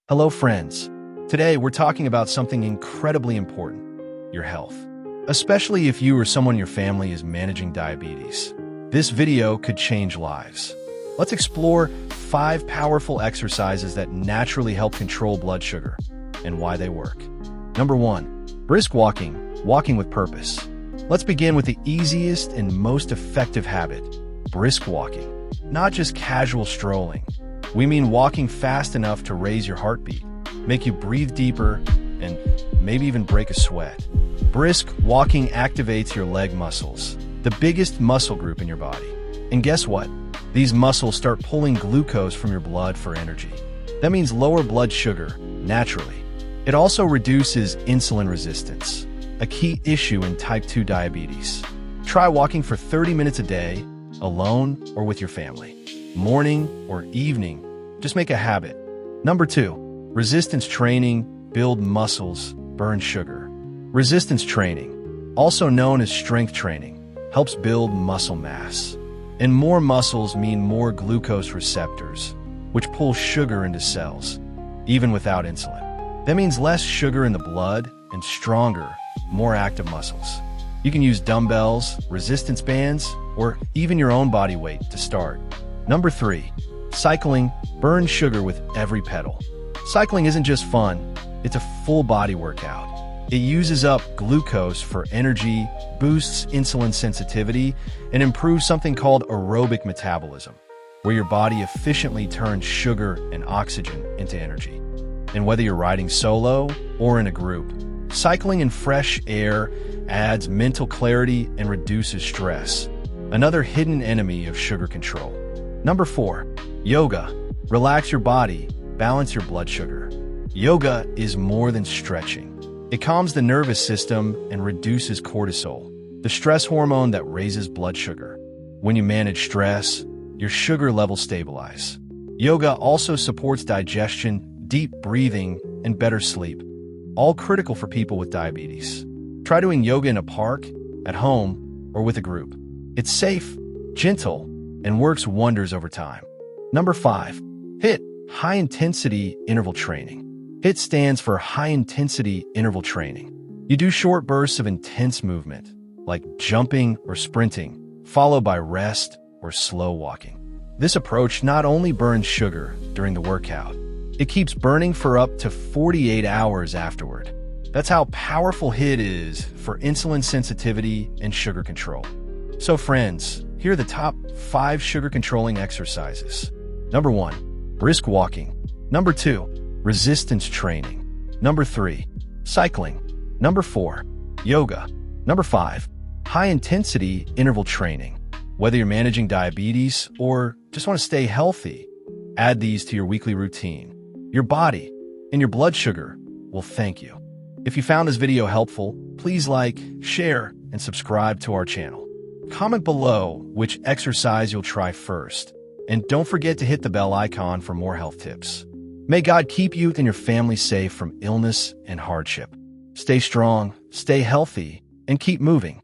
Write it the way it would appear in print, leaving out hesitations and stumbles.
Hello friends. Today we're talking about something incredibly important, your health. Especially if you or someone in your family is managing diabetes. This video could change lives. Let's explore 5 powerful exercises that naturally help control blood sugar and why they work. Number 1, brisk walking, walking with purpose. Let's begin with the easiest and most effective habit, brisk walking. Not just casual strolling. We mean walking fast enough to raise your heartbeat, make you breathe deeper, and maybe even break a sweat. Brisk walking activates your leg muscles, the biggest muscle group in your body. And guess what? These muscles start pulling glucose from your blood for energy. That means lower blood sugar, naturally. It also reduces insulin resistance, a key issue in type 2 diabetes. Try walking for 30 minutes a day, alone or with your family. Morning or evening, just make a habit. Number 2, resistance training, build muscles, burn sugar. Resistance training, also known as strength training, helps build muscle mass. And more muscles mean more glucose receptors, which pull sugar into cells, even without insulin. That means less sugar in the blood and stronger, more active muscles. You can use dumbbells, resistance bands, or even your own body weight to start. Number 3, cycling, burn sugar with every pedal. Cycling isn't just fun, it's a full body workout. It uses up glucose for energy, boosts insulin sensitivity, and improves something called aerobic metabolism, where your body efficiently turns sugar and oxygen into energy. And whether you're riding solo or in a group, cycling in fresh air adds mental clarity and reduces stress, another hidden enemy of sugar control. Number 4, yoga. Relax your body, balance your blood sugar. Yoga is more than stretching. It calms the nervous system and reduces cortisol, the stress hormone that raises blood sugar. When you manage stress, your sugar levels stabilize. Yoga also supports digestion, deep breathing, and better sleep, all critical for people with diabetes. Try doing yoga in a park, at home, or with a group. It's safe, gentle, and works wonders over time. Number 5, HIIT, high-intensity interval training. HIIT stands for high-intensity interval training. You do short bursts of intense movement, like jumping or sprinting, followed by rest or slow walking. This approach not only burns sugar during the workout, it keeps burning for up to 48 hours afterward. That's how powerful HIIT is for insulin sensitivity and sugar control. So friends, here are the top 5 sugar-controlling exercises. Number 1, brisk walking. Number 2, resistance training. Number 3, cycling. Number 4, yoga. Number 5, high-intensity interval training. Whether you're managing diabetes or just want to stay healthy, add these to your weekly routine. Your body and your blood sugar will thank you. If you found this video helpful, please like, share, and subscribe to our channel. Comment below which exercise you'll try first, and don't forget to hit the bell icon for more health tips. May God keep you and your family safe from illness and hardship. Stay strong, stay healthy, and keep moving.